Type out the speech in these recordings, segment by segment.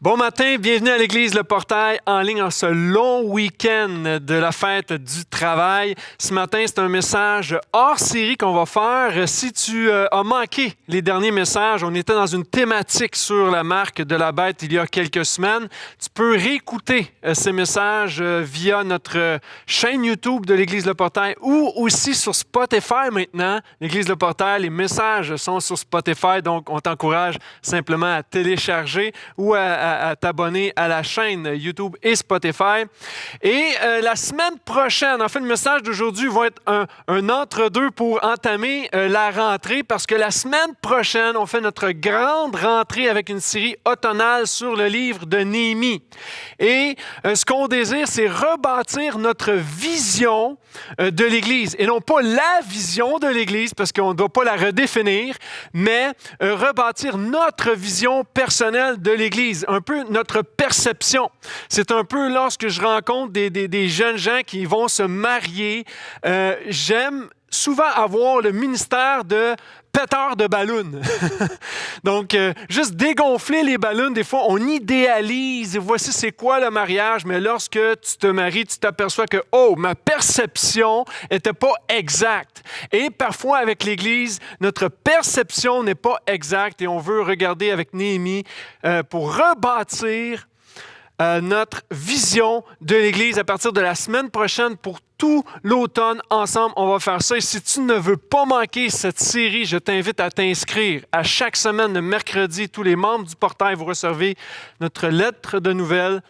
Bon matin, bienvenue à l'Église Le Portail en ligne en ce long week-end de la fête du travail. Ce matin, c'est un message hors série qu'on va faire. Si tu as manqué les derniers messages, on était dans une thématique sur la marque de la bête il y a quelques semaines. Tu peux réécouter ces messages via notre chaîne YouTube de l'Église Le Portail ou aussi sur Spotify maintenant. L'Église Le Portail, les messages sont sur Spotify, donc on t'encourage simplement à télécharger ou à t'abonner à la chaîne YouTube et Spotify. Et la semaine prochaine, en fait, le message d'aujourd'hui va être un entre-deux pour entamer la rentrée parce que la semaine prochaine, on fait notre grande rentrée avec une série automnale sur le livre de Néhémie. Et ce qu'on désire, c'est rebâtir notre vision de l'Église. Et non pas la vision de l'Église parce qu'on ne doit pas la redéfinir, mais rebâtir notre vision personnelle de l'Église. Un peu notre perception. C'est un peu lorsque je rencontre des jeunes gens qui vont se marier, j'aime souvent avoir le ministère de péteur de ballons. Donc, juste dégonfler les ballons, des fois, on idéalise. Voici c'est quoi le mariage, mais lorsque tu te maries, tu t'aperçois que, oh, ma perception n'était pas exacte. Et parfois, avec l'Église, notre perception n'est pas exacte et on veut regarder avec Néhémie pour rebâtir notre vision de l'Église à partir de la semaine prochaine pour tout l'automne. Ensemble, on va faire ça. Et si tu ne veux pas manquer cette série, je t'invite à t'inscrire. À chaque semaine, le mercredi, tous les membres du portail, vous recevez notre lettre de nouvelles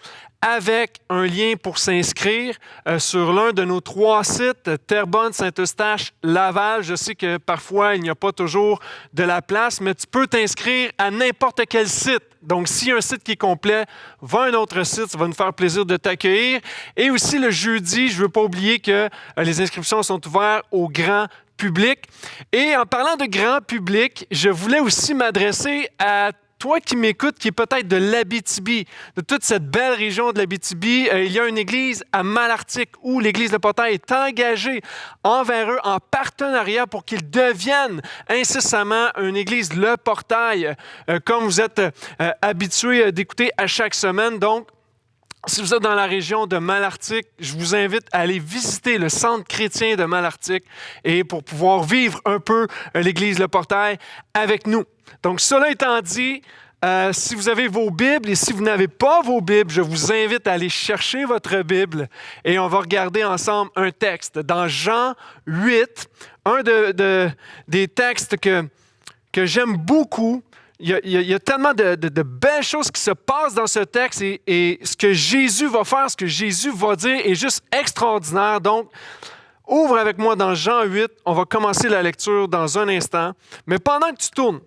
avec un lien pour s'inscrire sur l'un de nos 3 sites, Terrebonne, Saint-Eustache, Laval. Je sais que parfois, il n'y a pas toujours de la place, mais tu peux t'inscrire à n'importe quel site. Donc, s'il y a un site qui est complet, va à un autre site, ça va nous faire plaisir de t'accueillir. Et aussi, le jeudi, je ne veux pas oublier que les inscriptions sont ouvertes au grand public. Et en parlant de grand public, je voulais aussi m'adresser à toi qui m'écoutes, qui est peut-être de l'Abitibi, de toute cette belle région de l'Abitibi, il y a une église à Malartic où l'Église Le Portail est engagée envers eux en partenariat pour qu'ils deviennent incessamment une église Le Portail, comme vous êtes habitués d'écouter à chaque semaine. Donc, si vous êtes dans la région de Malartic, je vous invite à aller visiter le centre chrétien de Malartic et pour pouvoir vivre un peu l'Église Le Portail avec nous. Donc, cela étant dit, si vous avez vos Bibles et si vous n'avez pas vos Bibles, je vous invite à aller chercher votre Bible et on va regarder ensemble un texte. Dans Jean 8, un des textes que j'aime beaucoup. Il y a tellement de belles choses qui se passent dans ce texte et ce que Jésus va faire, ce que Jésus va dire est juste extraordinaire. Donc, ouvre avec moi dans Jean 8. On va commencer la lecture dans un instant. Mais pendant que tu tournes,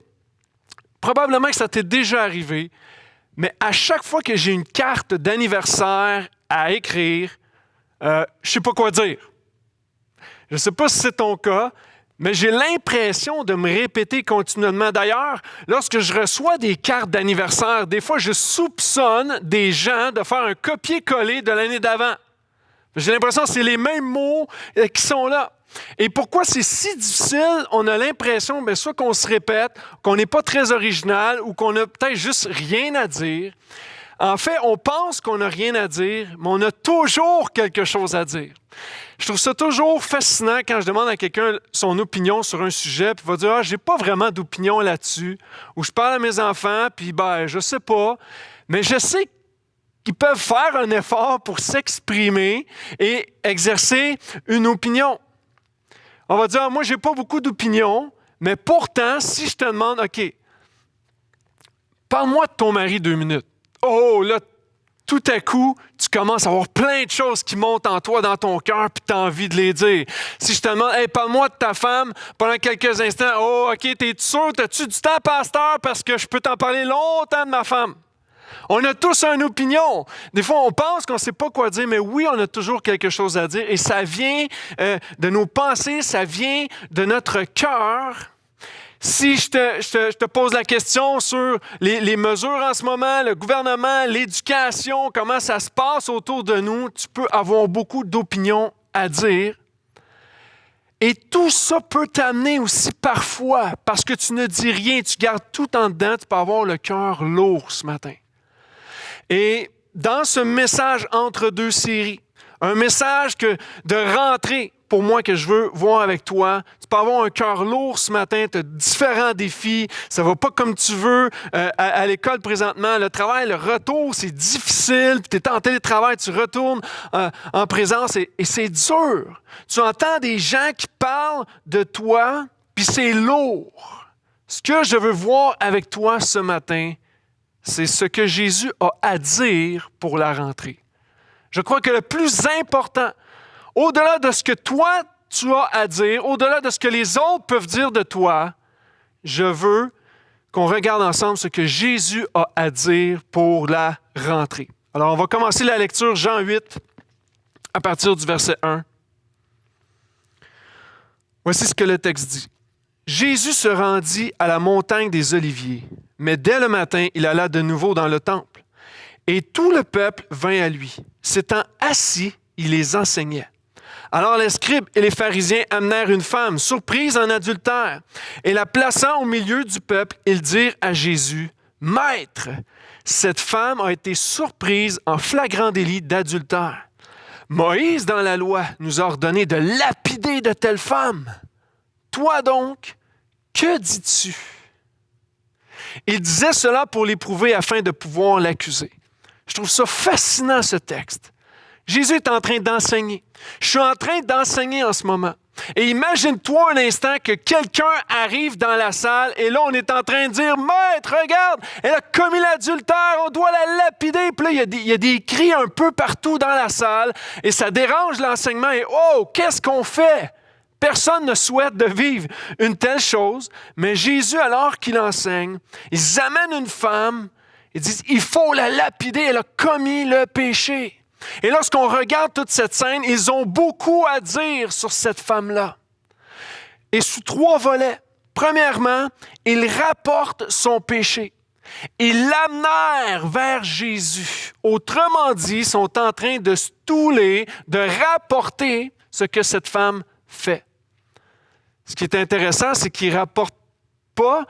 probablement que ça t'est déjà arrivé, mais à chaque fois que j'ai une carte d'anniversaire à écrire, je ne sais pas quoi dire. Je ne sais pas si c'est ton cas, mais j'ai l'impression de me répéter continuellement. D'ailleurs, lorsque je reçois des cartes d'anniversaire, des fois, je soupçonne des gens de faire un copier-coller de l'année d'avant. J'ai l'impression que c'est les mêmes mots qui sont là. Et pourquoi c'est si difficile? On a l'impression, bien, soit qu'on se répète, qu'on n'est pas très original ou qu'on n'a peut-être juste rien à dire. En fait, on pense qu'on n'a rien à dire, mais on a toujours quelque chose à dire. Je trouve ça toujours fascinant quand je demande à quelqu'un son opinion sur un sujet, puis il va dire « Ah, j'ai pas vraiment d'opinion là-dessus », ou je parle à mes enfants, puis ben, je sais pas, mais je sais qu'ils peuvent faire un effort pour s'exprimer et exercer une opinion. On va dire ah, « Moi, j'ai pas beaucoup d'opinion, mais pourtant, si je te demande « OK, parle-moi de ton mari 2 minutes. » Oh, là, tout à coup, tu commences à avoir plein de choses qui montent en toi, dans ton cœur, puis tu as envie de les dire. Si je te demande, hey, parle-moi de ta femme pendant quelques instants. Oh, OK, t'es sûr? T'as-tu du temps, pasteur? Parce que je peux t'en parler longtemps de ma femme. On a tous une opinion. Des fois, on pense qu'on ne sait pas quoi dire, mais oui, on a toujours quelque chose à dire. Et ça vient de nos pensées, ça vient de notre cœur. Si je te pose la question sur les mesures en ce moment, le gouvernement, l'éducation, comment ça se passe autour de nous, tu peux avoir beaucoup d'opinions à dire. Et tout ça peut t'amener aussi parfois, parce que tu ne dis rien, tu gardes tout en dedans, tu peux avoir le cœur lourd ce matin. Et dans ce message entre deux séries, un message de rentrée, pour moi, que je veux voir avec toi. Tu peux avoir un cœur lourd ce matin, tu as différents défis, ça ne va pas comme tu veux à l'école présentement. Le travail, le retour, c'est difficile, tu es en télétravail, tu retournes en présence et c'est dur. Tu entends des gens qui parlent de toi, puis c'est lourd. Ce que je veux voir avec toi ce matin, c'est ce que Jésus a à dire pour la rentrée. Je crois que le plus important, au-delà de ce que toi, tu as à dire, au-delà de ce que les autres peuvent dire de toi, je veux qu'on regarde ensemble ce que Jésus a à dire pour la rentrée. Alors, on va commencer la lecture, Jean 8, à partir du verset 1. Voici ce que le texte dit. Jésus se rendit à la montagne des Oliviers, mais dès le matin, il alla de nouveau dans le temple. Et tout le peuple vint à lui. S'étant assis, il les enseignait. Alors les scribes et les pharisiens amenèrent une femme surprise en adultère, et la plaçant au milieu du peuple, ils dirent à Jésus, « Maître, cette femme a été surprise en flagrant délit d'adultère. Moïse, dans la loi, nous a ordonné de lapider de telles femmes. Toi donc, que dis-tu? » Il disait cela pour l'éprouver afin de pouvoir l'accuser. Je trouve ça fascinant, ce texte. Jésus est en train d'enseigner. Je suis en train d'enseigner en ce moment. Et imagine-toi un instant que quelqu'un arrive dans la salle et là, on est en train de dire « Maître, regarde, elle a commis l'adultère, on doit la lapider. » Puis là, il y a des cris un peu partout dans la salle et ça dérange l'enseignement. Et oh, qu'est-ce qu'on fait? Personne ne souhaite de vivre une telle chose. Mais Jésus, alors qu'il enseigne, ils amènent une femme, ils disent « Il faut la lapider, elle a commis le péché. » Et lorsqu'on regarde toute cette scène, ils ont beaucoup à dire sur cette femme-là. Et sous 3 volets. Premièrement, ils rapportent son péché. Ils l'amenèrent vers Jésus. Autrement dit, ils sont en train de stouler, de rapporter ce que cette femme fait. Ce qui est intéressant, c'est qu'ils ne rapportent pas,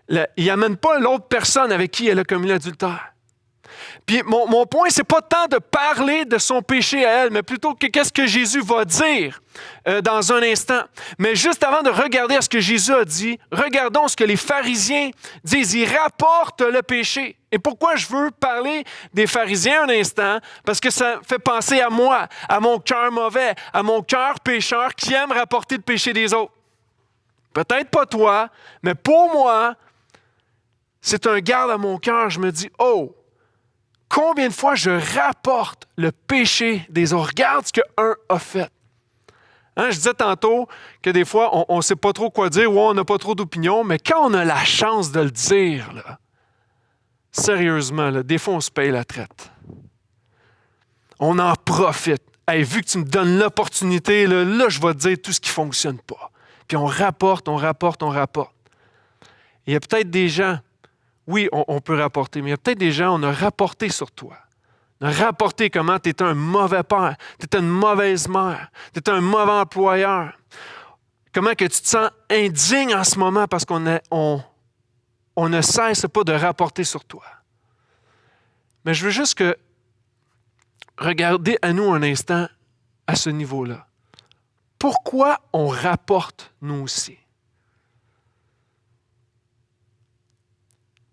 ils n'amènent pas l'autre personne avec qui elle a commis l'adultère. Puis mon point, c'est pas tant de parler de son péché à elle, mais plutôt que qu'est-ce que Jésus va dire dans un instant. Mais juste avant de regarder à ce que Jésus a dit, regardons ce que les pharisiens disent. Ils rapportent le péché. Et pourquoi je veux parler des pharisiens un instant? Parce que ça fait penser à moi, à mon cœur mauvais, à mon cœur pécheur qui aime rapporter le péché des autres. Peut-être pas toi, mais pour moi, c'est un garde à mon cœur. Je me dis, oh, combien de fois je rapporte le péché des autres? Regarde ce qu'un a fait. Hein, je disais tantôt que des fois, on ne sait pas trop quoi dire ou on n'a pas trop d'opinion, mais quand on a la chance de le dire, là, sérieusement, là, des fois, on se paye la traite. On en profite. Hey, vu que tu me donnes l'opportunité, là, je vais te dire tout ce qui ne fonctionne pas. Puis on rapporte. Il y a peut-être des gens, oui, on peut rapporter, mais il y a peut-être des gens, on a rapporté sur toi. On a rapporté comment tu étais un mauvais père, tu étais une mauvaise mère, tu étais un mauvais employeur. Comment que tu te sens indigne en ce moment parce qu'on ne cesse pas de rapporter sur toi. Mais je veux juste que regardez à nous un instant à ce niveau-là. Pourquoi on rapporte nous aussi?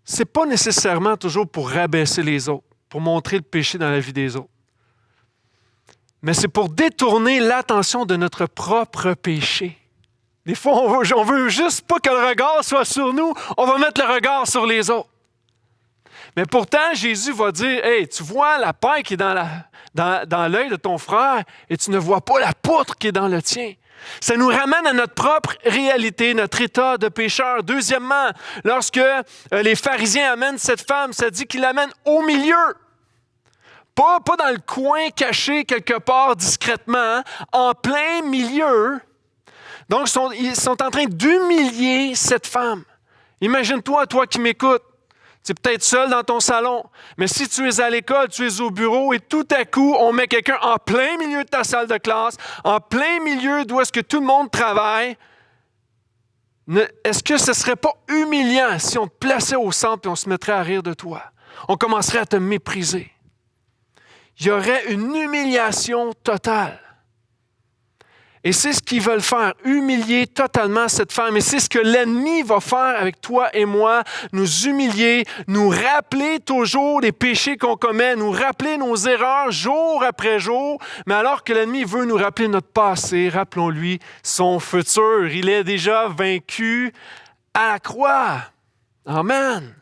Ce n'est pas nécessairement toujours pour rabaisser les autres, pour montrer le péché dans la vie des autres. Mais c'est pour détourner l'attention de notre propre péché. Des fois, on veut juste pas que le regard soit sur nous, on va mettre le regard sur les autres. Mais pourtant, Jésus va dire, « Hey, tu vois la paille qui est dans l'œil de ton frère et tu ne vois pas la poutre qui est dans le tien. » Ça nous ramène à notre propre réalité, notre état de pécheur. Deuxièmement, lorsque les pharisiens amènent cette femme, ça dit qu'ils l'amènent au milieu. Pas dans le coin caché quelque part discrètement, hein, en plein milieu. Donc, ils sont en train d'humilier cette femme. Imagine-toi, toi qui m'écoutes. Tu es peut-être seul dans ton salon, mais si tu es à l'école, tu es au bureau et tout à coup, on met quelqu'un en plein milieu de ta salle de classe, en plein milieu d'où est-ce que tout le monde travaille, est-ce que ce ne serait pas humiliant si on te plaçait au centre et on se mettrait à rire de toi? On commencerait à te mépriser. Il y aurait une humiliation totale. Et c'est ce qu'ils veulent faire, humilier totalement cette femme. Et c'est ce que l'ennemi va faire avec toi et moi, nous humilier, nous rappeler toujours les péchés qu'on commet, nous rappeler nos erreurs jour après jour. Mais alors que l'ennemi veut nous rappeler notre passé, rappelons-lui son futur. Il est déjà vaincu à la croix. Amen.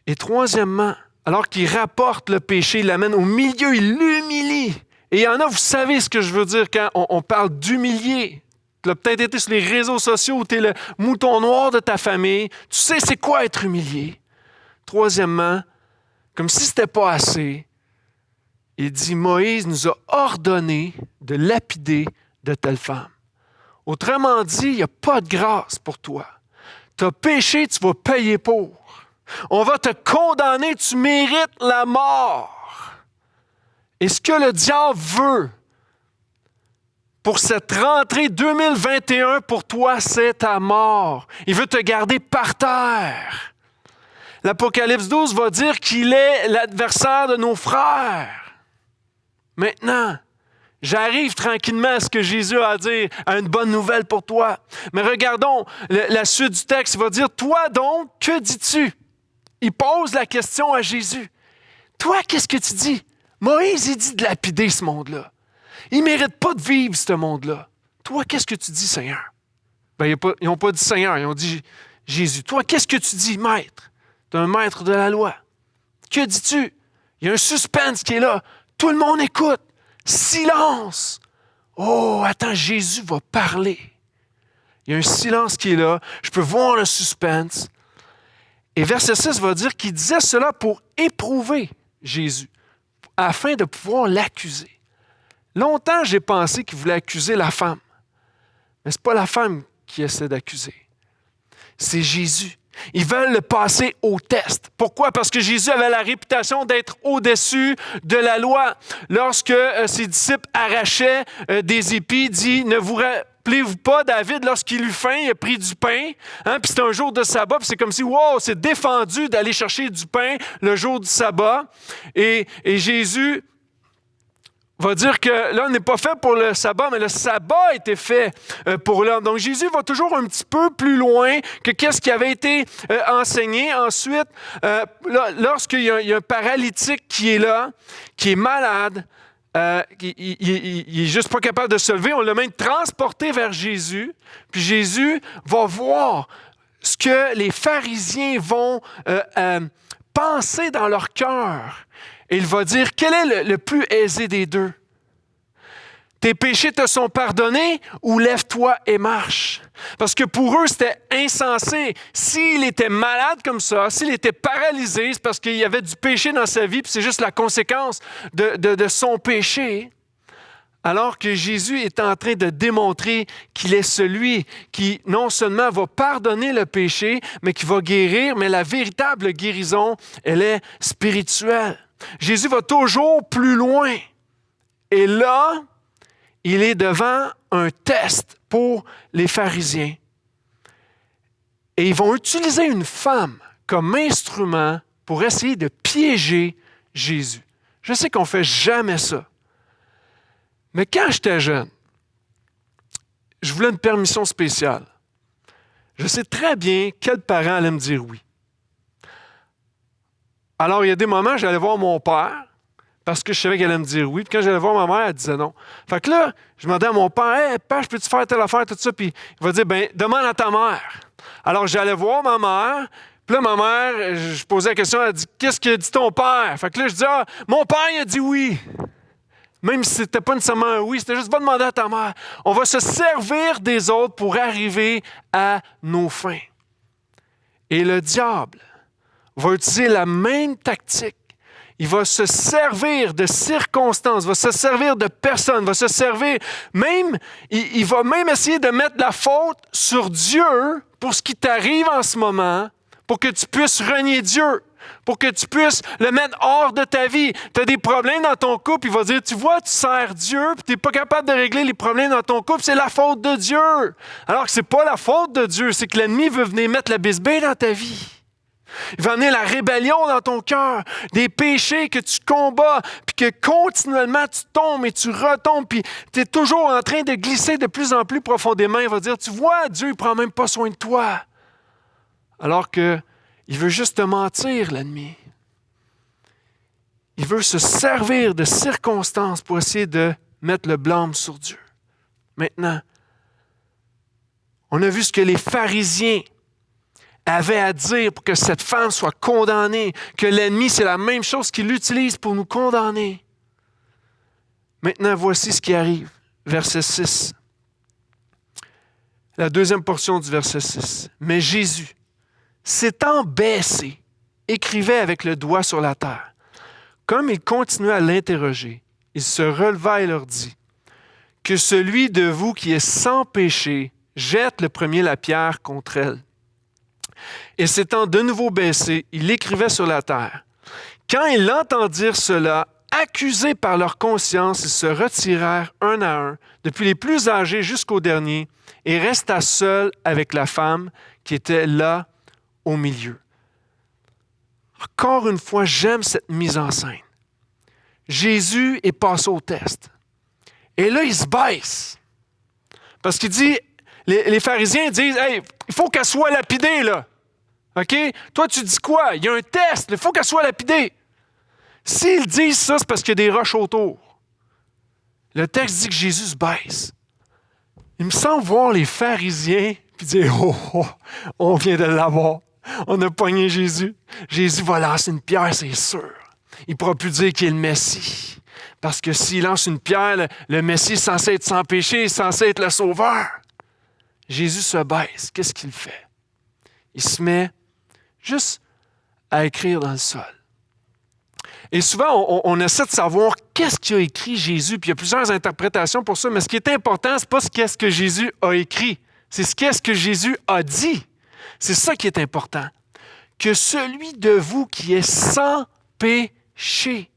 Et troisièmement, alors qu'il rapporte le péché, il l'amène au milieu, il l'humilie. Et il y en a, vous savez ce que je veux dire quand on parle d'humilier. Tu as peut-être été sur les réseaux sociaux où tu es le mouton noir de ta famille. Tu sais c'est quoi être humilié. Troisièmement, comme si ce n'était pas assez, il dit, Moïse nous a ordonné de lapider de telle femme. Autrement dit, il n'y a pas de grâce pour toi. Tu as péché, tu vas payer pour. On va te condamner, tu mérites la mort. Et ce que le diable veut pour cette rentrée 2021 pour toi, c'est ta mort. Il veut te garder par terre. L'Apocalypse 12 va dire qu'il est l'adversaire de nos frères. Maintenant, j'arrive tranquillement à ce que Jésus a à dire, à une bonne nouvelle pour toi. Mais regardons la suite du texte. Il va dire, toi donc, que dis-tu? Il pose la question à Jésus. Toi, qu'est-ce que tu dis? Moïse, il dit de lapider ce monde-là. Il ne mérite pas de vivre ce monde-là. Toi, qu'est-ce que tu dis, Seigneur? Ils n'ont pas dit Seigneur, ils ont dit Jésus. Toi, qu'est-ce que tu dis, maître? Tu es un maître de la loi. Que dis-tu? Il y a un suspense qui est là. Tout le monde écoute. Silence. Oh, attends, Jésus va parler. Il y a un silence qui est là. Je peux voir le suspense. Et verset 6 va dire qu'il disait cela pour éprouver Jésus, afin de pouvoir l'accuser. Longtemps, j'ai pensé qu'il voulait accuser la femme. Mais ce n'est pas la femme qui essaie d'accuser. C'est Jésus. Ils veulent le passer au test. Pourquoi? Parce que Jésus avait la réputation d'être au-dessus de la loi. Lorsque ses disciples arrachaient des épis, il dit, ne vous rappelez-vous pas, David, lorsqu'il eut faim, il a pris du pain, hein, puis c'était un jour de sabbat, puis c'est comme si, wow, c'est défendu d'aller chercher du pain le jour du sabbat. Et Jésus va dire que l'homme n'est pas fait pour le sabbat, mais le sabbat a été fait pour l'homme. Donc Jésus va toujours un petit peu plus loin que qu'est-ce qui avait été enseigné. Ensuite, lorsqu'il y a un paralytique qui est là, qui est malade, il est juste pas capable de se lever, on l'a même transporté vers Jésus, puis Jésus va voir ce que les pharisiens vont penser dans leur cœur. Et il va dire, quel est le plus aisé des deux? Tes péchés te sont pardonnés ou lève-toi et marche? Parce que pour eux, c'était insensé. S'il était malade comme ça, s'il était paralysé, c'est parce qu'il y avait du péché dans sa vie, puis c'est juste la conséquence de son péché. Alors que Jésus est en train de démontrer qu'il est celui qui non seulement va pardonner le péché, mais qui va guérir, mais la véritable guérison, elle est spirituelle. Jésus va toujours plus loin. Et là, il est devant un test pour les pharisiens. Et ils vont utiliser une femme comme instrument pour essayer de piéger Jésus. Je sais qu'on ne fait jamais ça. Mais quand j'étais jeune, je voulais une permission spéciale. Je sais très bien quel parent allait me dire oui. Alors, il y a des moments, j'allais voir mon père parce que je savais qu'elle allait me dire oui. Puis quand j'allais voir ma mère, elle disait non. Fait que là, je demandais à mon père, « Hey, père, peux-tu faire telle affaire, tout ça? » Puis il va dire, « Ben, demande à ta mère. » Alors, j'allais voir ma mère. Puis là, ma mère, je posais la question, elle dit, « Qu'est-ce que dit ton père? » Fait que là, je dis, « Ah, mon père, il a dit oui. » Même si ce n'était pas nécessairement un oui, c'était juste, « Va demander à ta mère. » On va se servir des autres pour arriver à nos fins. Et le diable va utiliser la même tactique. Il va se servir de circonstances, va se servir de personnes, va se servir même, il va même essayer de mettre la faute sur Dieu pour ce qui t'arrive en ce moment, pour que tu puisses renier Dieu. pour que tu puisses le mettre hors de ta vie. Tu as des problèmes dans ton couple, il va dire, tu vois, tu sers Dieu, puis tu n'es pas capable de régler les problèmes dans ton couple, c'est la faute de Dieu. Alors que ce n'est pas la faute de Dieu, c'est que l'ennemi veut venir mettre la bisbille dans ta vie. Il va amener la rébellion dans ton cœur, des péchés que tu combats, puis que continuellement tu tombes et tu retombes, puis tu es toujours en train de glisser de plus en plus profondément. Il va dire, tu vois, Dieu ne prend même pas soin de toi. Alors qu'il veut juste te mentir, l'ennemi. Il veut se servir de circonstances pour essayer de mettre le blâme sur Dieu. Maintenant, on a vu ce que les pharisiens avait à dire pour que cette femme soit condamnée, que l'ennemi, c'est la même chose qu'il utilise pour nous condamner. Maintenant, voici ce qui arrive. Verset 6. La deuxième portion du verset 6. Mais Jésus, s'étant baissé, écrivait avec le doigt sur la terre. Comme il continuait à l'interroger, il se releva et leur dit, « Que celui de vous qui est sans péché jette le premier la pierre contre elle. » Et s'étant de nouveau baissé, il écrivait sur la terre. Quand ils entendirent cela, accusés par leur conscience, ils se retirèrent un à un, depuis les plus âgés jusqu'au dernier, et resta seul avec la femme qui était là au milieu. Encore une fois, j'aime cette mise en scène. Jésus est passé au test. Et là, il se baisse. Parce qu'il dit, les pharisiens disent, « Hey, il faut qu'elle soit lapidée, là. » OK? Toi, tu dis quoi? Il y a un test, il faut qu'elle soit lapidée. S'ils disent ça, c'est parce qu'il y a des roches autour. Le texte dit que Jésus se baisse. Il me semble voir les pharisiens puis dire, « Oh, on vient de l'avoir. On a pogné Jésus. Jésus va lancer une pierre, c'est sûr. Il ne pourra plus dire qu'il est le Messie. Parce que s'il lance une pierre, le Messie est censé être sans péché, est censé être le Sauveur. » Jésus se baisse. Qu'est-ce qu'il fait? Il se met juste à écrire dans le sol. Et souvent, on essaie de savoir qu'est-ce qu'a écrit Jésus, puis il y a plusieurs interprétations pour ça, mais ce qui est important, ce n'est pas ce que Jésus a écrit, c'est ce que Jésus a dit. C'est ça qui est important. Que celui de vous qui est sans péché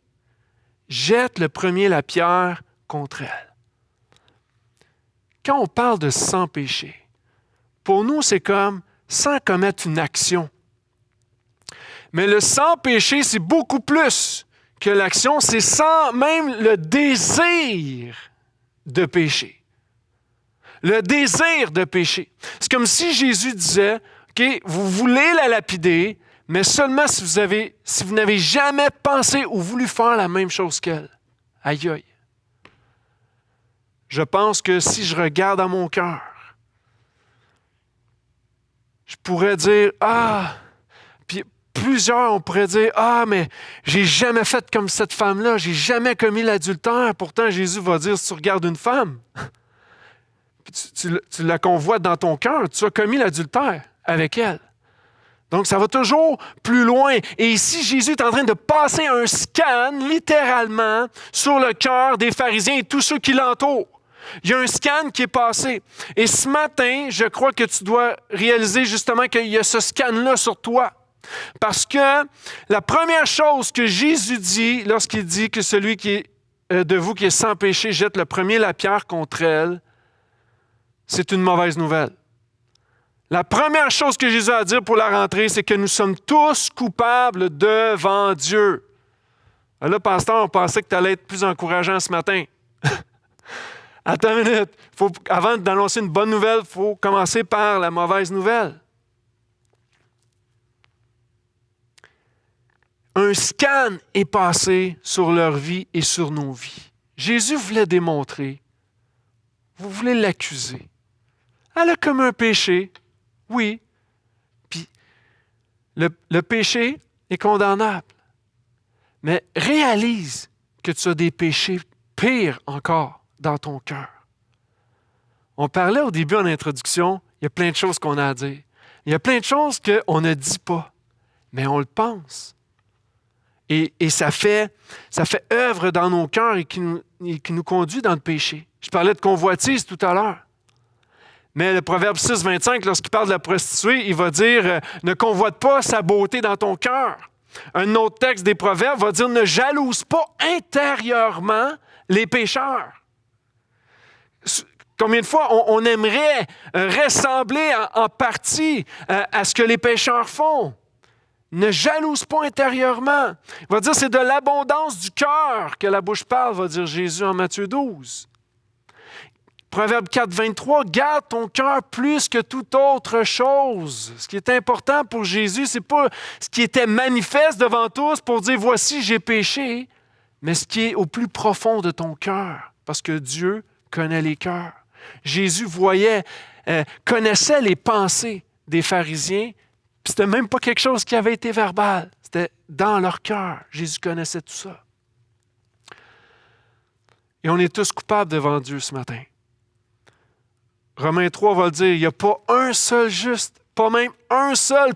jette le premier la pierre contre elle. Quand on parle de sans péché, pour nous, c'est comme sans commettre une action. Mais le sans péché, c'est beaucoup plus que l'action, c'est sans même le désir de pécher. Le désir de pécher. C'est comme si Jésus disait, OK, vous voulez la lapider, mais seulement si vous n'avez jamais pensé ou voulu faire la même chose qu'elle. Aïe, aïe. Je pense que si je regarde à mon cœur, je pourrais dire, puis plusieurs, on pourrait dire, mais j'ai jamais fait comme cette femme-là, j'ai jamais commis l'adultère. Pourtant, Jésus va dire, si tu regardes une femme, tu la convoites dans ton cœur, tu as commis l'adultère avec elle. Donc, ça va toujours plus loin. Et ici, Jésus est en train de passer un scan, littéralement, sur le cœur des pharisiens et tous ceux qui l'entourent. Il y a un scan qui est passé. Et ce matin, je crois que tu dois réaliser justement qu'il y a ce scan-là sur toi. Parce que la première chose que Jésus dit, lorsqu'il dit que celui qui est de vous qui est sans péché jette le premier la pierre contre elle, c'est une mauvaise nouvelle. La première chose que Jésus a à dire pour la rentrée, c'est que nous sommes tous coupables devant Dieu. Là, pasteur, on pensait que tu allais être plus encourageant ce matin. Attends une minute. Avant d'annoncer une bonne nouvelle, il faut commencer par la mauvaise nouvelle. Un scan est passé sur leur vie et sur nos vies. Jésus voulait démontrer, vous voulez l'accuser. Elle a comme un péché, oui. Puis le péché est condamnable. Mais réalise que tu as des péchés pires encore dans ton cœur. On parlait au début en introduction, il y a plein de choses qu'on a à dire. Il y a plein de choses qu'on ne dit pas, mais on le pense. Et ça fait œuvre dans nos cœurs et qui nous conduit dans le péché. Je parlais de convoitise tout à l'heure. Mais le Proverbe 6, 25, lorsqu'il parle de la prostituée, il va dire « Ne convoite pas sa beauté dans ton cœur ». Un autre texte des Proverbes va dire « Ne jalouse pas intérieurement les pécheurs ». Combien de fois on aimerait ressembler en partie à ce que les pécheurs font? Ne jalouse pas intérieurement. Il va dire c'est de l'abondance du cœur que la bouche parle, va dire Jésus en Matthieu 12. Proverbe 4, 23, garde ton cœur plus que toute autre chose. Ce qui est important pour Jésus, ce n'est pas ce qui était manifeste devant tous pour dire voici, j'ai péché, mais ce qui est au plus profond de ton cœur, parce que Dieu connaît les cœurs. Jésus connaissait les pensées des pharisiens, puis c'était même pas quelque chose qui avait été verbal, c'était dans leur cœur. Jésus connaissait tout ça. Et on est tous coupables devant Dieu ce matin. Romains 3 va le dire, il n'y a pas un seul juste, pas un seul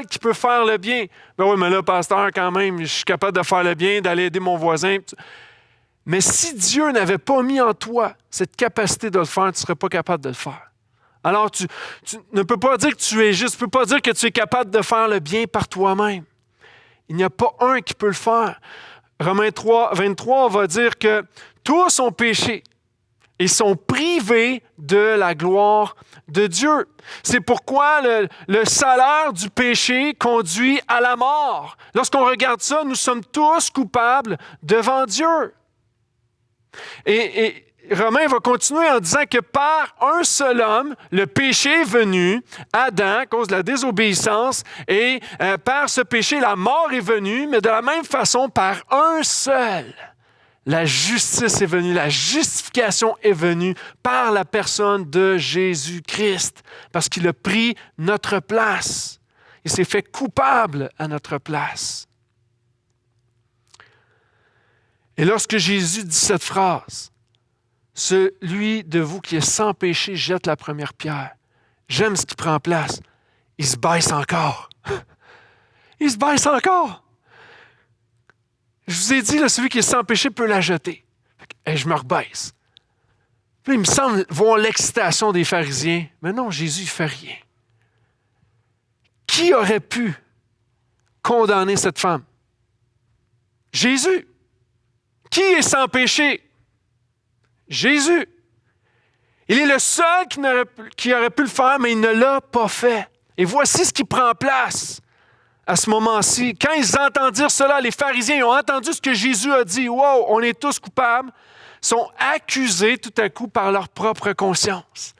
qui peut faire le bien. Ben oui, mais là, pasteur, quand même, je suis capable de faire le bien, d'aller aider mon voisin. Mais si Dieu n'avait pas mis en toi cette capacité de le faire, tu ne serais pas capable de le faire. Alors, tu ne peux pas dire que tu es juste, tu ne peux pas dire que tu es capable de faire le bien par toi-même. Il n'y a pas un qui peut le faire. Romains 3, 23 va dire que tous ont péché et sont privés de la gloire de Dieu. C'est pourquoi le salaire du péché conduit à la mort. Lorsqu'on regarde ça, nous sommes tous coupables devant Dieu. Et Romain va continuer en disant que par un seul homme, le péché est venu, Adam, à cause de la désobéissance, et par ce péché, la mort est venue, mais de la même façon, par un seul, la justice est venue, la justification est venue par la personne de Jésus-Christ, parce qu'il a pris notre place. Il s'est fait coupable à notre place. Et lorsque Jésus dit cette phrase, « Celui de vous qui est sans péché jette la première pierre », j'aime ce qui prend place. Il se baisse encore. Il se baisse encore. Je vous ai dit, là, celui qui est sans péché peut la jeter. Et je me rebaisse. Puis, il me semble voir l'excitation des pharisiens. Mais non, Jésus ne fait rien. Qui aurait pu condamner cette femme? Jésus. Qui est sans péché? Jésus. Il est le seul qui aurait pu le faire, mais il ne l'a pas fait. Et voici ce qui prend place à ce moment-ci. Quand ils entendirent cela, les pharisiens ont entendu ce que Jésus a dit. « Wow, on est tous coupables », sont accusés tout à coup par leur propre conscience.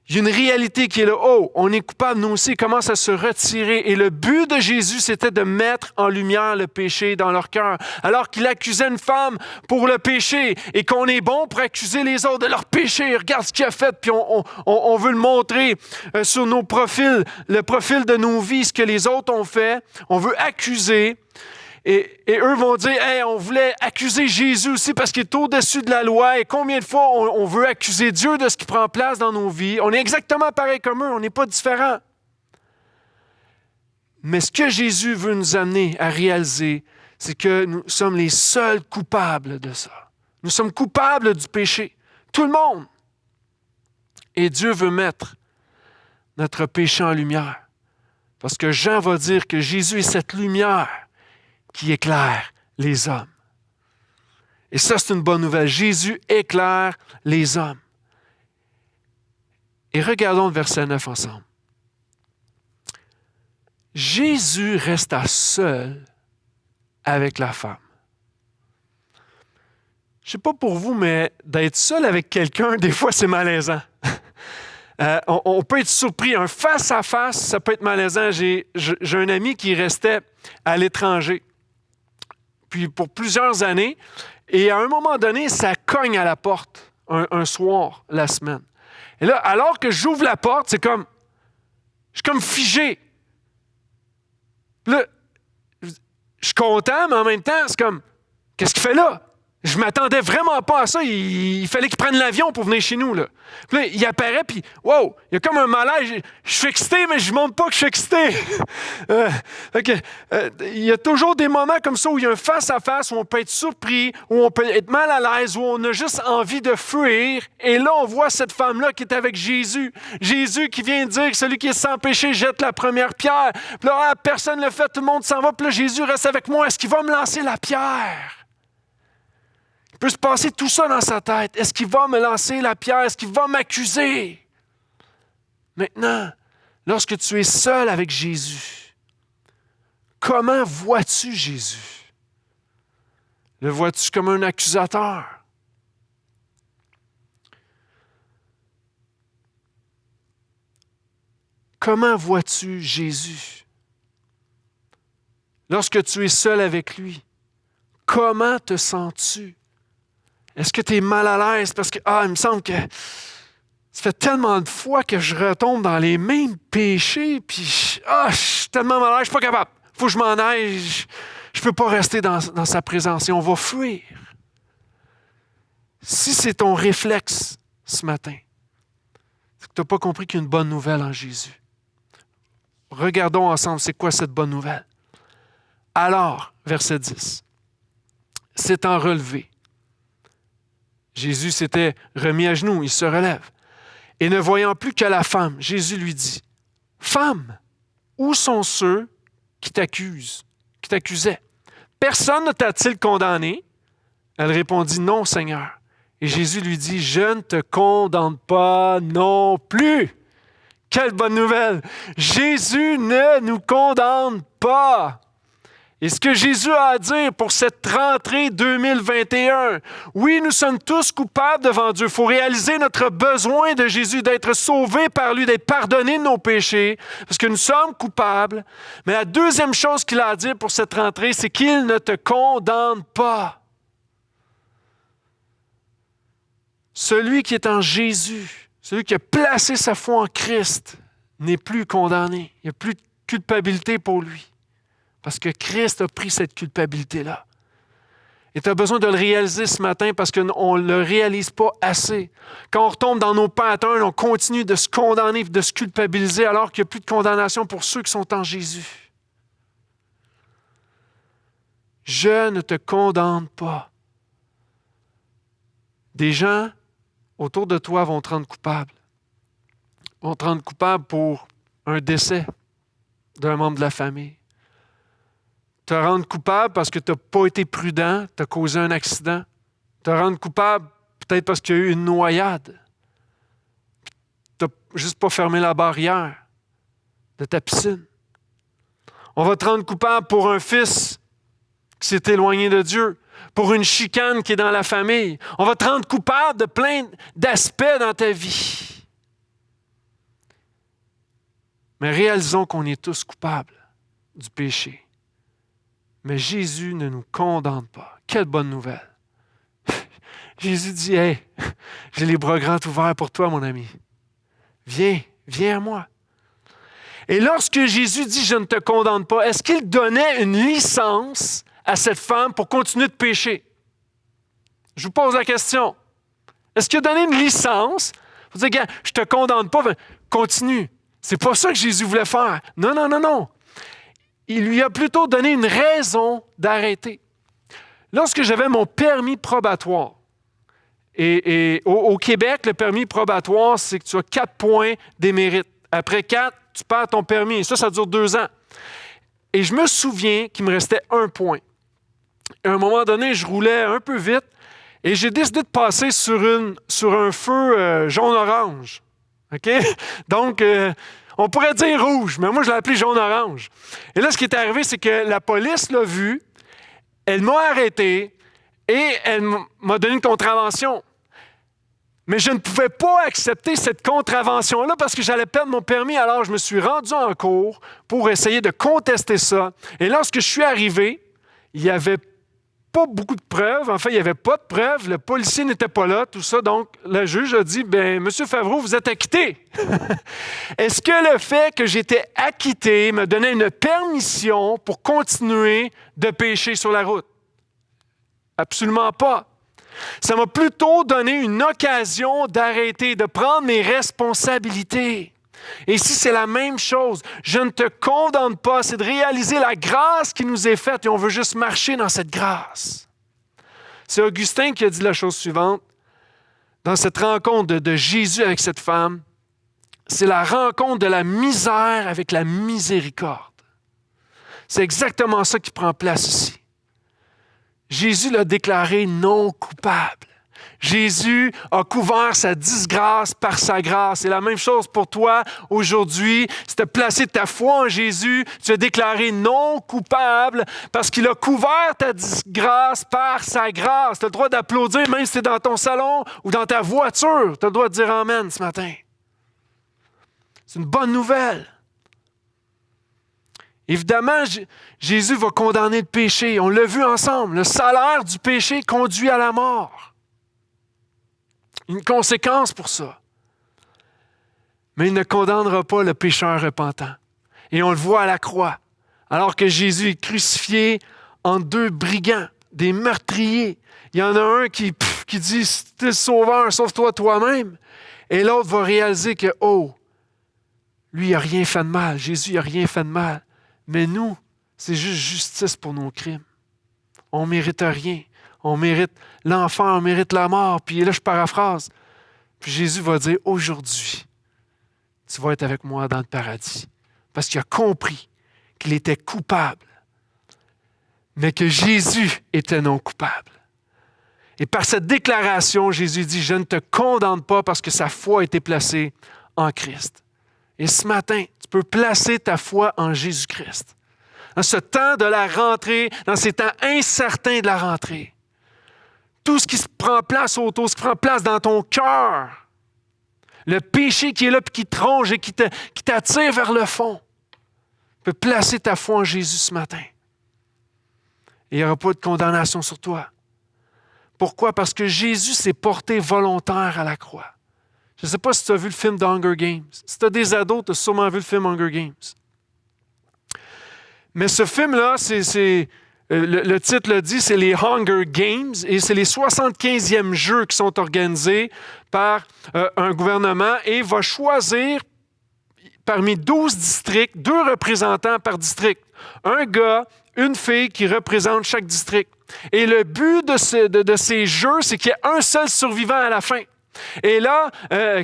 Il y a une réalité qui est là. Oh, on est coupable, nous aussi, ils commencent à se retirer. Et le but de Jésus, c'était de mettre en lumière le péché dans leur cœur. Alors qu'il accusait une femme pour le péché et qu'on est bon pour accuser les autres de leur péché. Regarde ce qu'il a fait, puis on veut le montrer sur nos profils, le profil de nos vies, ce que les autres ont fait. On veut accuser. Et eux vont dire, hey, on voulait accuser Jésus aussi parce qu'il est au-dessus de la loi. Et combien de fois on veut accuser Dieu de ce qui prend place dans nos vies? On est exactement pareil comme eux, on n'est pas différents. Mais ce que Jésus veut nous amener à réaliser, c'est que nous sommes les seuls coupables de ça. Nous sommes coupables du péché. Tout le monde. Et Dieu veut mettre notre péché en lumière. Parce que Jean va dire que Jésus est cette lumière qui éclaire les hommes. Et ça, c'est une bonne nouvelle. Jésus éclaire les hommes. Et regardons le verset 9 ensemble. Jésus resta seul avec la femme. Je ne sais pas pour vous, mais d'être seul avec quelqu'un, des fois, c'est malaisant. On peut être surpris. Un face-à-face, ça peut être malaisant. J'ai un ami qui restait à l'étranger. Puis pour plusieurs années. Et à un moment donné, ça cogne à la porte un soir, la semaine. Et là, alors que j'ouvre la porte, je suis comme figé. Puis là, je suis content, mais en même temps, c'est comme, qu'est-ce qu'il fait là? Je m'attendais vraiment pas à ça. Il fallait qu'il prenne l'avion pour venir chez nous, là. Puis là, il apparaît, puis wow, il y a comme un malaise. Je suis excité, mais je ne montre pas que je suis excité. Il y a toujours des moments comme ça où il y a un face-à-face, où on peut être surpris, où on peut être mal à l'aise, où on a juste envie de fuir. Et là, on voit cette femme-là qui est avec Jésus. Jésus qui vient dire que celui qui est sans péché jette la première pierre. Puis là, personne ne le fait, tout le monde s'en va. Puis là, Jésus reste avec moi. Est-ce qu'il va me lancer la pierre? Il peut se passer tout ça dans sa tête. Est-ce qu'il va me lancer la pierre? Est-ce qu'il va m'accuser? Maintenant, lorsque tu es seul avec Jésus, comment vois-tu Jésus? Le vois-tu comme un accusateur? Comment vois-tu Jésus? Lorsque tu es seul avec lui, comment te sens-tu? Est-ce que tu es mal à l'aise parce que, il me semble que ça fait tellement de fois que je retombe dans les mêmes péchés, puis je suis tellement mal à l'aise, je ne suis pas capable. Il faut que je m'en aille, je ne peux pas rester dans sa présence et on va fuir. Si c'est ton réflexe ce matin, c'est que tu n'as pas compris qu'il y a une bonne nouvelle en Jésus. Regardons ensemble, c'est quoi cette bonne nouvelle? Alors, verset 10, s'étant relevé, Jésus s'était remis à genoux, il se relève. Et ne voyant plus que la femme, Jésus lui dit, « Femme, où sont ceux qui t'accusaient? Personne ne t'a-t-il condamné? » Elle répondit, « Non, Seigneur. » Et Jésus lui dit, « Je ne te condamne pas non plus. » Quelle bonne nouvelle! Jésus ne nous condamne pas. Et ce que Jésus a à dire pour cette rentrée 2021, oui, nous sommes tous coupables devant Dieu. Il faut réaliser notre besoin de Jésus, d'être sauvés par lui, d'être pardonnés de nos péchés, parce que nous sommes coupables. Mais la deuxième chose qu'il a à dire pour cette rentrée, c'est qu'il ne te condamne pas. Celui qui est en Jésus, celui qui a placé sa foi en Christ, n'est plus condamné. Il n'y a plus de culpabilité pour lui. Parce que Christ a pris cette culpabilité-là. Et tu as besoin de le réaliser ce matin parce qu'on ne le réalise pas assez. Quand on retombe dans nos patterns, on continue de se condamner et de se culpabiliser alors qu'il n'y a plus de condamnation pour ceux qui sont en Jésus. Je ne te condamne pas. Des gens autour de toi vont te rendre coupable. Vont te rendre coupable pour un décès d'un membre de la famille. Te rendre coupable parce que tu n'as pas été prudent, tu as causé un accident. Te rendre coupable peut-être parce qu'il y a eu une noyade. Tu n'as juste pas fermé la barrière de ta piscine. On va te rendre coupable pour un fils qui s'est éloigné de Dieu, pour une chicane qui est dans la famille. On va te rendre coupable de plein d'aspects dans ta vie. Mais réalisons qu'on est tous coupables du péché. Mais Jésus ne nous condamne pas. Quelle bonne nouvelle! Jésus dit, « Hey, j'ai les bras grands ouverts pour toi, mon ami. Viens à moi. » Et lorsque Jésus dit, « Je ne te condamne pas », est-ce qu'il donnait une licence à cette femme pour continuer de pécher? Je vous pose la question. Est-ce qu'il a donné une licence pour dire, « Gars, je ne te condamne pas, mais continue. » C'est pas ça que Jésus voulait faire. Non. Il lui a plutôt donné une raison d'arrêter. Lorsque j'avais mon permis probatoire, et au Québec, le permis probatoire, c'est que tu as 4 points d'émérite. Après 4, tu perds ton permis. Et ça dure 2 ans. Et je me souviens qu'il me restait 1 point. À un moment donné, je roulais un peu vite et j'ai décidé de passer sur un feu jaune-orange. OK? Donc, on pourrait dire rouge, mais moi, je l'ai appelé jaune-orange. Et là, ce qui est arrivé, c'est que la police l'a vu, elle m'a arrêté et elle m'a donné une contravention. Mais je ne pouvais pas accepter cette contravention-là parce que j'allais perdre mon permis. Alors, je me suis rendu en cours pour essayer de contester ça. Et lorsque je suis arrivé, il n'y avait pas beaucoup de preuves. En fait, il n'y avait pas de preuves. Le policier n'était pas là, tout ça. Donc, le juge a dit, « Monsieur Favreau, vous êtes acquitté. » Est-ce que le fait que j'étais acquitté me donnait une permission pour continuer de pécher sur la route? Absolument pas. Ça m'a plutôt donné une occasion d'arrêter, de prendre mes responsabilités. Et ici, c'est la même chose. Je ne te condamne pas, c'est de réaliser la grâce qui nous est faite et on veut juste marcher dans cette grâce. C'est Augustin qui a dit la chose suivante. Dans cette rencontre de Jésus avec cette femme, c'est la rencontre de la misère avec la miséricorde. C'est exactement ça qui prend place ici. Jésus l'a déclaré non coupable. Jésus a couvert sa disgrâce par sa grâce. C'est la même chose pour toi aujourd'hui. Si tu as placé ta foi en Jésus, tu es déclaré non coupable parce qu'il a couvert ta disgrâce par sa grâce. Tu as le droit d'applaudir même si tu es dans ton salon ou dans ta voiture. Tu as le droit de dire Amen ce matin. C'est une bonne nouvelle. Évidemment, Jésus va condamner le péché. On l'a vu ensemble. Le salaire du péché conduit à la mort. Une conséquence pour ça. Mais il ne condamnera pas le pécheur repentant. Et on le voit à la croix. Alors que Jésus est crucifié entre deux brigands, des meurtriers. Il y en a un qui dit « T'es le sauveur, sauve-toi toi-même. » Et l'autre va réaliser que, lui, il n'a rien fait de mal. Jésus, il n'a rien fait de mal. Mais nous, c'est juste justice pour nos crimes. On ne mérite rien. On mérite l'enfer, on mérite la mort. Puis là, je paraphrase. Puis Jésus va dire, aujourd'hui, tu vas être avec moi dans le paradis. Parce qu'il a compris qu'il était coupable, mais que Jésus était non coupable. Et par cette déclaration, Jésus dit, je ne te condamne pas parce que sa foi a été placée en Christ. Et ce matin, tu peux placer ta foi en Jésus-Christ. Dans ce temps de la rentrée, dans ces temps incertains de la rentrée, tout ce qui se prend place autour, ce qui prend place dans ton cœur, le péché qui est là et qui te ronge et qui t'attire vers le fond, tu peux placer ta foi en Jésus ce matin. Et il n'y aura pas de condamnation sur toi. Pourquoi? Parce que Jésus s'est porté volontaire à la croix. Je ne sais pas si tu as vu le film d'Hunger Games. Si tu as des ados, tu as sûrement vu le film Hunger Games. Mais ce film-là, le titre le dit, c'est les Hunger Games et c'est les 75e jeux qui sont organisés par un gouvernement et va choisir parmi 12 districts, 2 représentants par district. Un gars, une fille qui représente chaque district. Et le but de ces jeux, c'est qu'il y ait un seul survivant à la fin. Et là,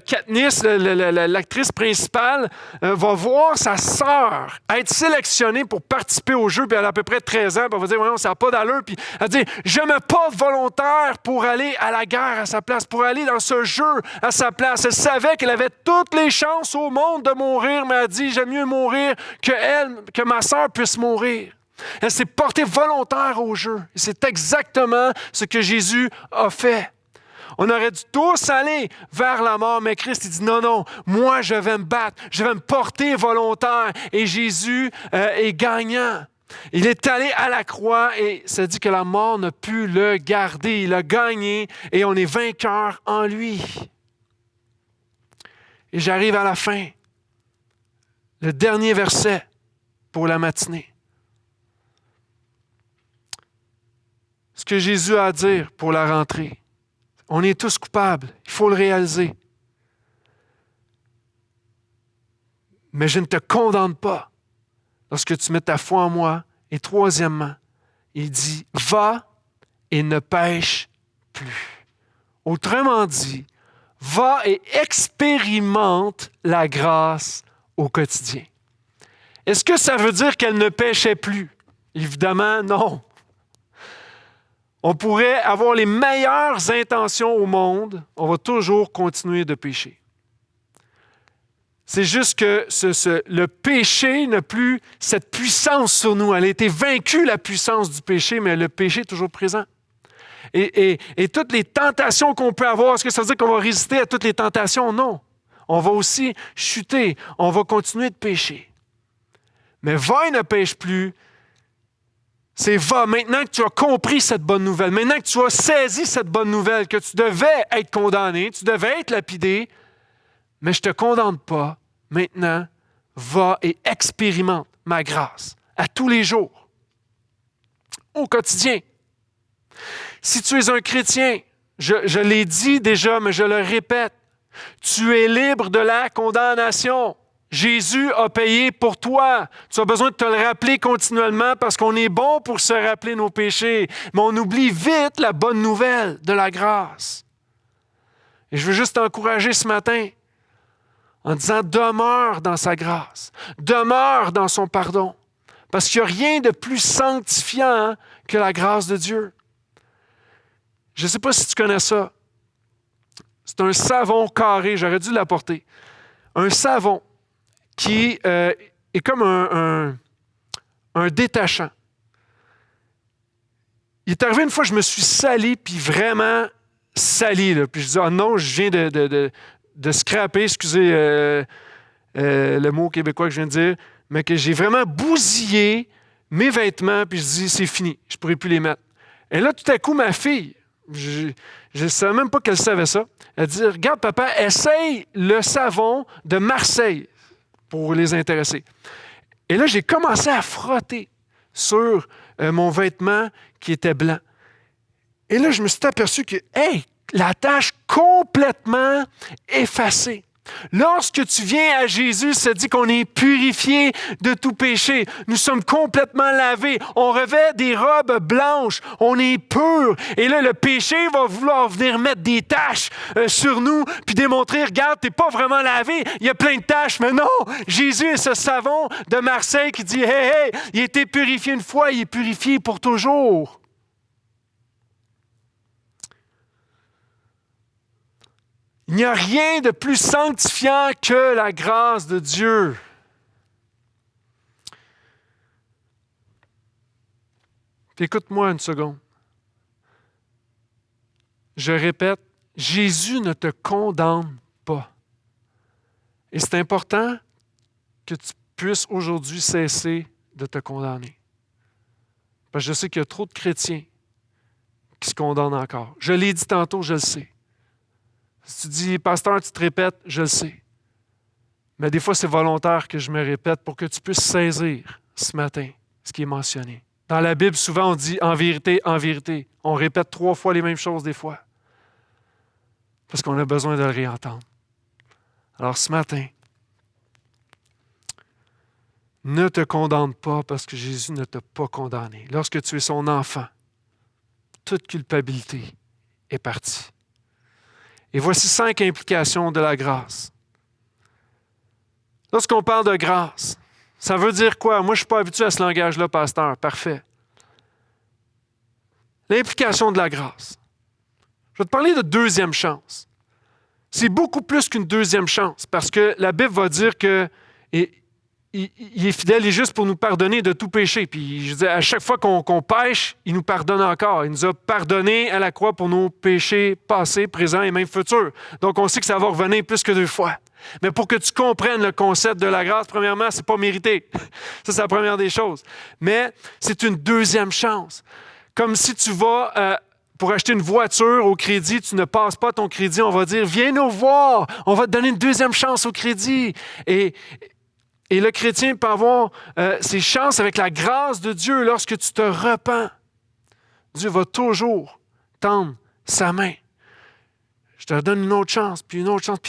Katniss, l'actrice principale, va voir sa sœur être sélectionnée pour participer au jeu, puis elle a à peu près 13 ans, puis elle va dire, voyons, ça n'a pas d'allure, puis elle dit, je me porte volontaire pour aller à la guerre à sa place, pour aller dans ce jeu à sa place. Elle savait qu'elle avait toutes les chances au monde de mourir, mais elle dit, j'aime mieux mourir que ma sœur puisse mourir. Elle s'est portée volontaire au jeu. Et c'est exactement ce que Jésus a fait. On aurait dû tous aller vers la mort, mais Christ il dit non, moi je vais me battre, je vais me porter volontaire. Et Jésus est gagnant. Il est allé à la croix et ça dit que la mort n'a pu le garder. Il a gagné et on est vainqueur en lui. Et j'arrive à la fin. Le dernier verset pour la matinée. Ce que Jésus a à dire pour la rentrée. On est tous coupables, il faut le réaliser. Mais je ne te condamne pas lorsque tu mets ta foi en moi. Et troisièmement, il dit, va et ne pêche plus. Autrement dit, va et expérimente la grâce au quotidien. Est-ce que ça veut dire qu'elle ne péchait plus? Évidemment, non. On pourrait avoir les meilleures intentions au monde, on va toujours continuer de pécher. C'est juste que le péché n'a plus cette puissance sur nous. Elle a été vaincue, la puissance du péché, mais le péché est toujours présent. Et toutes les tentations qu'on peut avoir, est-ce que ça veut dire qu'on va résister à toutes les tentations? Non. On va aussi chuter, on va continuer de pécher. Mais va et ne pêche plus. C'est va, maintenant que tu as compris cette bonne nouvelle, maintenant que tu as saisi cette bonne nouvelle, que tu devais être condamné, tu devais être lapidé, mais je ne te condamne pas. Maintenant, va et expérimente ma grâce à tous les jours, au quotidien. Si tu es un chrétien, Je l'ai dit déjà, mais je le répète. Tu es libre de la condamnation. Jésus a payé pour toi. Tu as besoin de te le rappeler continuellement parce qu'on est bon pour se rappeler nos péchés, mais on oublie vite la bonne nouvelle de la grâce. Et je veux juste t'encourager ce matin en disant demeure dans sa grâce, demeure dans son pardon, parce qu'il n'y a rien de plus sanctifiant que la grâce de Dieu. Je ne sais pas si tu connais ça. C'est un savon carré, j'aurais dû l'apporter. Un savon qui est comme un détachant. Il est arrivé une fois, je me suis sali, puis vraiment sali. Là. Puis je dis, non, je viens de scraper, excusez le mot québécois que je viens de dire, mais que j'ai vraiment bousillé mes vêtements, puis je dis, c'est fini, je ne pourrai plus les mettre. Et là, tout à coup, ma fille, je ne savais même pas qu'elle savait ça, elle dit, regarde papa, essaye le savon de Marseille pour les intéresser. Et là, j'ai commencé à frotter sur mon vêtement qui était blanc. Et là, je me suis aperçu que, la tache complètement effacée. Lorsque tu viens à Jésus, ça dit qu'on est purifié de tout péché. Nous sommes complètement lavés. On revêt des robes blanches. On est pur. Et là, le péché va vouloir venir mettre des taches sur nous puis démontrer, regarde, t'es pas vraiment lavé. Il y a plein de taches. Mais non, Jésus est ce savon de Marseille qui dit, hey, il a été purifié une fois, il est purifié pour toujours. Il n'y a rien de plus sanctifiant que la grâce de Dieu. Puis écoute-moi une seconde. Je répète, Jésus ne te condamne pas. Et c'est important que tu puisses aujourd'hui cesser de te condamner. Parce que je sais qu'il y a trop de chrétiens qui se condamnent encore. Je l'ai dit tantôt, je le sais. Si tu dis, pasteur, tu te répètes, je le sais. Mais des fois, c'est volontaire que je me répète pour que tu puisses saisir ce matin ce qui est mentionné. Dans la Bible, souvent, on dit en vérité, en vérité. On répète 3 fois les mêmes choses des fois. Parce qu'on a besoin de le réentendre. Alors ce matin, ne te condamne pas parce que Jésus ne t'a pas condamné. Lorsque tu es son enfant, toute culpabilité est partie. Et voici 5 implications de la grâce. Lorsqu'on parle de grâce, ça veut dire quoi? Moi, je ne suis pas habitué à ce langage-là, pasteur. Parfait. L'implication de la grâce. Je vais te parler de deuxième chance. C'est beaucoup plus qu'une deuxième chance, parce que la Bible va dire que il est fidèle et juste pour nous pardonner de tout péché. Puis je dis, à chaque fois qu'on pêche, il nous pardonne encore. Il nous a pardonné à la croix pour nos péchés passés, présents et même futurs. Donc on sait que ça va revenir plus que 2 fois. Mais pour que tu comprennes le concept de la grâce, premièrement, c'est pas mérité. Ça, c'est la première des choses. Mais c'est une deuxième chance. Comme si tu vas pour acheter une voiture au crédit, tu ne passes pas ton crédit, on va dire, viens nous voir, on va te donner une deuxième chance au crédit. Et le chrétien peut avoir ses chances avec la grâce de Dieu lorsque tu te repens. Dieu va toujours tendre sa main. Je te donne une autre chance, puis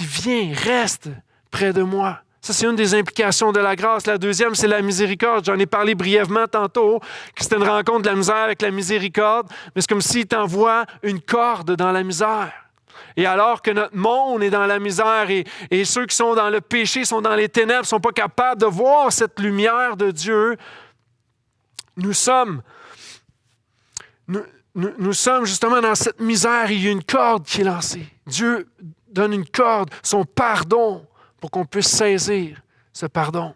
viens, reste près de moi. Ça, c'est une des implications de la grâce. La deuxième, c'est la miséricorde. J'en ai parlé brièvement tantôt, que c'était une rencontre de la misère avec la miséricorde, mais c'est comme s'il t'envoie une corde dans la misère. Et alors que notre monde est dans la misère et ceux qui sont dans le péché, sont dans les ténèbres, ne sont pas capables de voir cette lumière de Dieu, nous sommes justement dans cette misère. Il y a une corde qui est lancée. Dieu donne une corde, son pardon, pour qu'on puisse saisir ce pardon.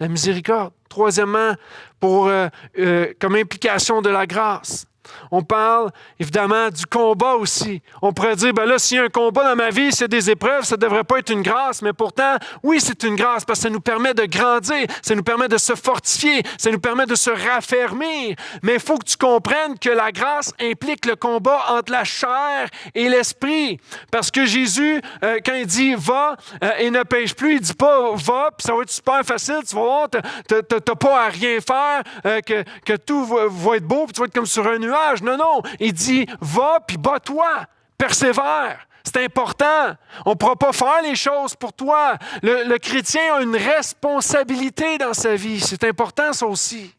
La miséricorde. Troisièmement, comme implication de la grâce. On parle évidemment du combat aussi. On pourrait dire, s'il y a un combat dans ma vie, s'il y a des épreuves, ça ne devrait pas être une grâce. Mais pourtant, oui, c'est une grâce parce que ça nous permet de grandir, ça nous permet de se fortifier, ça nous permet de se raffermir. Mais il faut que tu comprennes que la grâce implique le combat entre la chair et l'esprit. Parce que Jésus, quand il dit « va et ne pêche plus », il ne dit pas « va » puis ça va être super facile, tu vas voir, tu n'as pas à rien faire, que tout va être beau puis tu vas être comme sur un nuage. Non, il dit, va puis bats-toi. Persévère. C'est important. On ne pourra pas faire les choses pour toi. Le chrétien a une responsabilité dans sa vie. C'est important, ça aussi.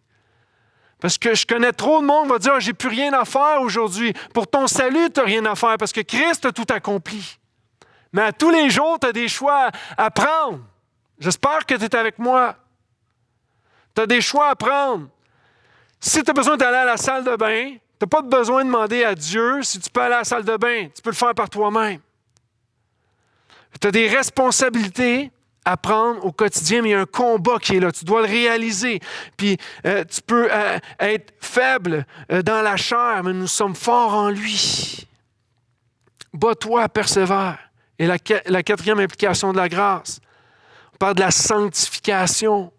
Parce que je connais trop de monde qui va dire « j'ai plus rien à faire aujourd'hui ». Pour ton salut, tu n'as rien à faire parce que Christ a tout accompli. Mais à tous les jours, tu as des choix à prendre. J'espère que tu es avec moi. Tu as des choix à prendre. Si tu as besoin d'aller à la salle de bain, tu n'as pas besoin de demander à Dieu si tu peux aller à la salle de bain. Tu peux le faire par toi-même. Tu as des responsabilités à prendre au quotidien, mais il y a un combat qui est là. Tu dois le réaliser. Puis tu peux être faible dans la chair, mais nous sommes forts en lui. Bats-toi, persévère. Et la quatrième implication de la grâce, on parle de la sanctification.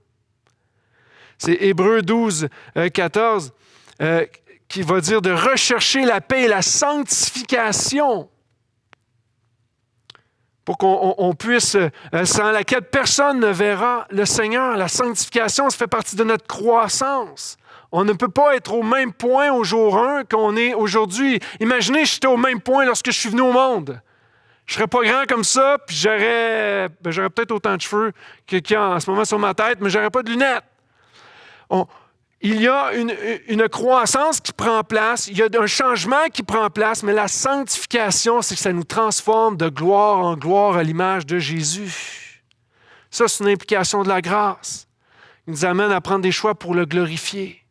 C'est Hébreux 12, 14, qui va dire de rechercher la paix et la sanctification pour qu'on puisse, sans laquelle personne ne verra le Seigneur. La sanctification, ça fait partie de notre croissance. On ne peut pas être au même point au jour 1 qu'on est aujourd'hui. Imaginez, j'étais au même point lorsque je suis venu au monde. Je ne serais pas grand comme ça, puis j'aurais peut-être autant de cheveux qu'il y a en ce moment sur ma tête, mais je n'aurais pas de lunettes. Il y a une croissance qui prend place, il y a un changement qui prend place, mais la sanctification, c'est que ça nous transforme de gloire en gloire à l'image de Jésus. Ça, c'est une implication de la grâce. Il nous amène à prendre des choix pour le glorifier.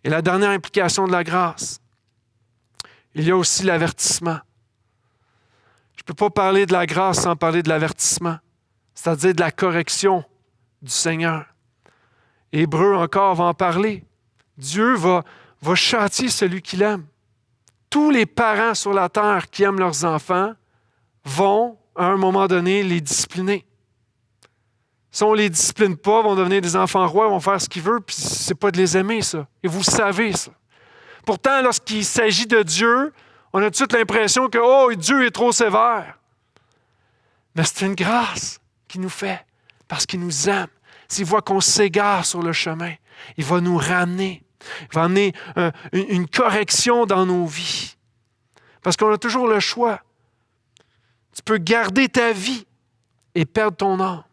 Et la dernière implication de la grâce, il y a aussi l'avertissement. Je ne peux pas parler de la grâce sans parler de l'avertissement, c'est-à-dire de la correction du Seigneur. Hébreu encore va en parler. Dieu va châtier celui qu'il aime. Tous les parents sur la terre qui aiment leurs enfants vont, à un moment donné, les discipliner. Si on ne les discipline pas, vont devenir des enfants rois, vont faire ce qu'ils veulent, puis ce n'est pas de les aimer, ça. Et vous savez ça. Pourtant, lorsqu'il s'agit de Dieu, on a tout de suite l'impression que « Oh, Dieu est trop sévère ». Mais c'est une grâce qu'il nous fait, parce qu'il nous aime. S'il voit qu'on s'égare sur le chemin, il va nous ramener. Il va amener une correction dans nos vies. Parce qu'on a toujours le choix. Tu peux garder ta vie et perdre ton âme.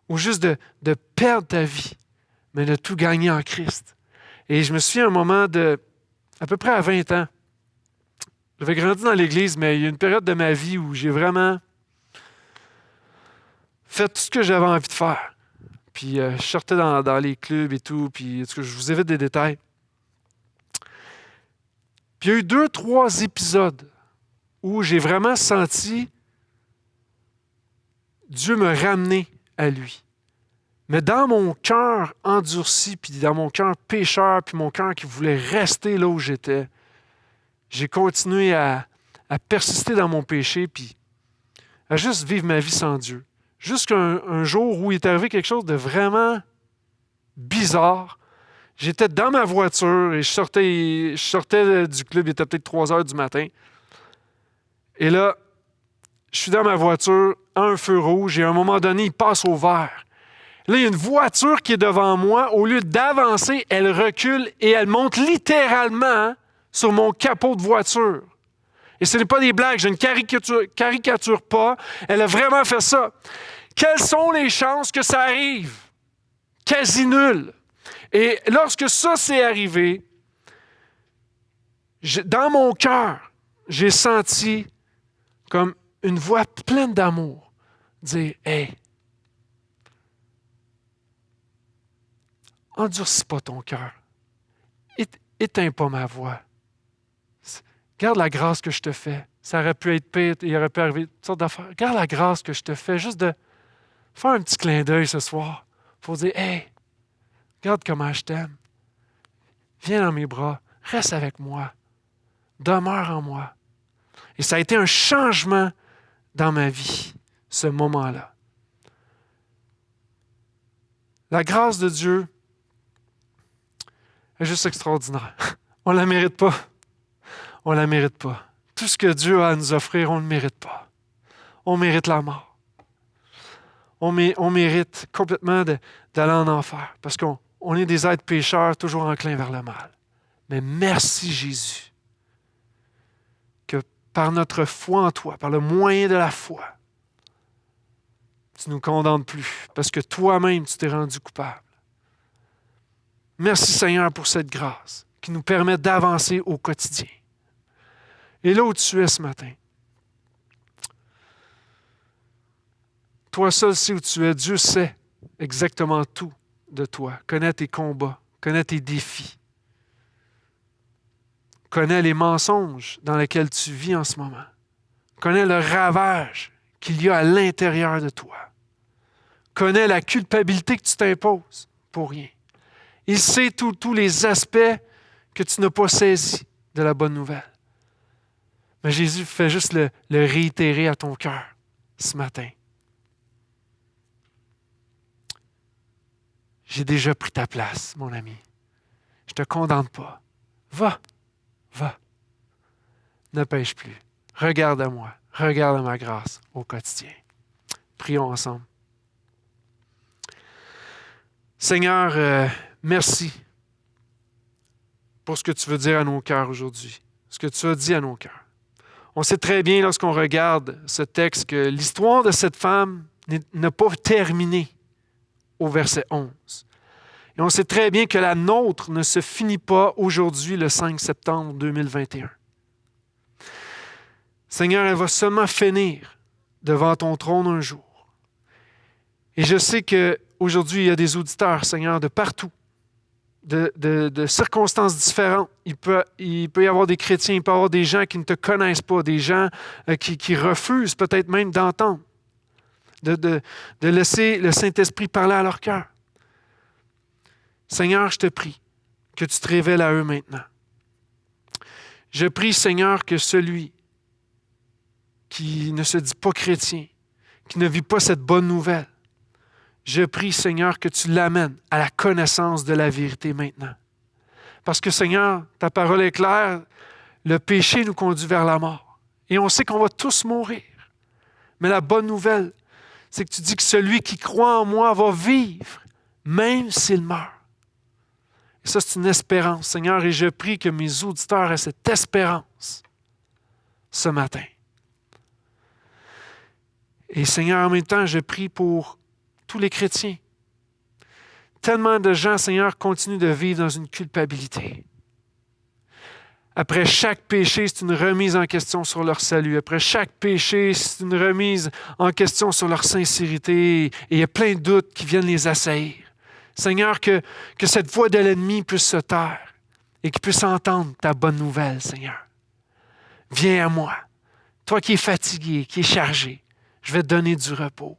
Ou juste de perdre ta vie, mais de tout gagner en Christ. Et je me souviens un moment à peu près à 20 ans. J'avais grandi dans l'Église, mais il y a une période de ma vie où j'ai vraiment fait tout ce que j'avais envie de faire. Puis je sortais dans les clubs et tout, puis je vous évite des détails. Puis il y a eu 2-3 épisodes où j'ai vraiment senti Dieu me ramener à lui. Mais dans mon cœur endurci, puis dans mon cœur pécheur, puis mon cœur qui voulait rester là où j'étais, j'ai continué à persister dans mon péché, puis à juste vivre ma vie sans Dieu. Jusqu'à un jour où il est arrivé quelque chose de vraiment bizarre. J'étais dans ma voiture et je sortais du club, il était peut-être 3 heures du matin. Et là, je suis dans ma voiture, à un feu rouge, et à un moment donné, il passe au vert. Là, il y a une voiture qui est devant moi. Au lieu d'avancer, elle recule et elle monte littéralement sur mon capot de voiture. Et ce n'est pas des blagues, je ne caricature pas. Elle a vraiment fait ça. Quelles sont les chances que ça arrive? Quasi nulles. Et lorsque ça s'est arrivé, dans mon cœur, j'ai senti comme une voix pleine d'amour dire « Hey, endurcis pas ton cœur. Éteins pas ma voix. Garde la grâce que je te fais. Ça aurait pu être pire, il aurait pu arriver toutes sortes d'affaires. Garde la grâce que je te fais, juste de faire un petit clin d'œil ce soir pour dire « Hey, regarde comment je t'aime. Viens dans mes bras, reste avec moi, demeure en moi. » Et ça a été un changement dans ma vie, ce moment-là. La grâce de Dieu est juste extraordinaire. On ne la mérite pas. On ne la mérite pas. Tout ce que Dieu a à nous offrir, on ne le mérite pas. On mérite la mort. On mérite complètement d'aller en enfer parce qu'on est des êtres pécheurs toujours enclins vers le mal. Mais merci Jésus que par notre foi en toi, par le moyen de la foi, tu ne nous condamnes plus parce que toi-même, tu t'es rendu coupable. Merci Seigneur pour cette grâce qui nous permet d'avancer au quotidien. Et là où tu es ce matin, toi seul sais où tu es. Dieu sait exactement tout de toi, connaît tes combats, connaît tes défis, connaît les mensonges dans lesquels tu vis en ce moment, connaît le ravage qu'il y a à l'intérieur de toi, connaît la culpabilité que tu t'imposes pour rien. Il sait tous les aspects que tu n'as pas saisis de la bonne nouvelle. Mais Jésus fait juste le réitérer à ton cœur ce matin. J'ai déjà pris ta place, mon ami. Je ne te condamne pas. Va. Ne pêche plus. Regarde à moi. Regarde à ma grâce au quotidien. Prions ensemble. Seigneur, merci pour ce que tu veux dire à nos cœurs aujourd'hui, ce que tu as dit à nos cœurs. On sait très bien lorsqu'on regarde ce texte que l'histoire de cette femme n'a pas terminé au verset 11. Et on sait très bien que la nôtre ne se finit pas aujourd'hui, le 5 septembre 2021. Seigneur, elle va seulement finir devant ton trône un jour. Et je sais qu'aujourd'hui, il y a des auditeurs, Seigneur, de partout, de circonstances différentes. Il peut y avoir des chrétiens, il peut y avoir des gens qui ne te connaissent pas, des gens qui refusent peut-être même d'entendre, de laisser le Saint-Esprit parler à leur cœur. Seigneur, je te prie que tu te révèles à eux maintenant. Je prie, Seigneur, que celui qui ne se dit pas chrétien, qui ne vit pas cette bonne nouvelle, je prie, Seigneur, que tu l'amènes à la connaissance de la vérité maintenant. Parce que, Seigneur, ta parole est claire, le péché nous conduit vers la mort. Et on sait qu'on va tous mourir. Mais la bonne nouvelle, c'est que tu dis que celui qui croit en moi va vivre, même s'il meurt. Et ça, c'est une espérance, Seigneur, et je prie que mes auditeurs aient cette espérance ce matin. Et Seigneur, en même temps, je prie pour tous les chrétiens. Tellement de gens, Seigneur, continuent de vivre dans une culpabilité. Après chaque péché, c'est une remise en question sur leur salut. Après chaque péché, c'est une remise en question sur leur sincérité. Et il y a plein de doutes qui viennent les assaillir. Seigneur, que cette voix de l'ennemi puisse se taire et qu'il puisse entendre ta bonne nouvelle, Seigneur. Viens à moi. Toi qui es fatigué, qui es chargé, je vais te donner du repos.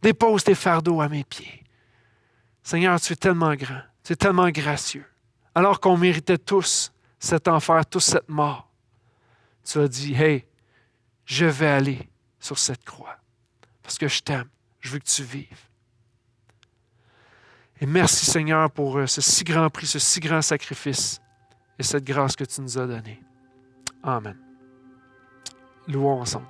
Dépose tes fardeaux à mes pieds. Seigneur, tu es tellement grand, tu es tellement gracieux. Alors qu'on méritait tous cet enfer, tous cette mort, tu as dit, hey, je vais aller sur cette croix parce que je t'aime, je veux que tu vives. Et merci Seigneur pour ce si grand prix, ce si grand sacrifice et cette grâce que tu nous as donnée. Amen. Louons ensemble.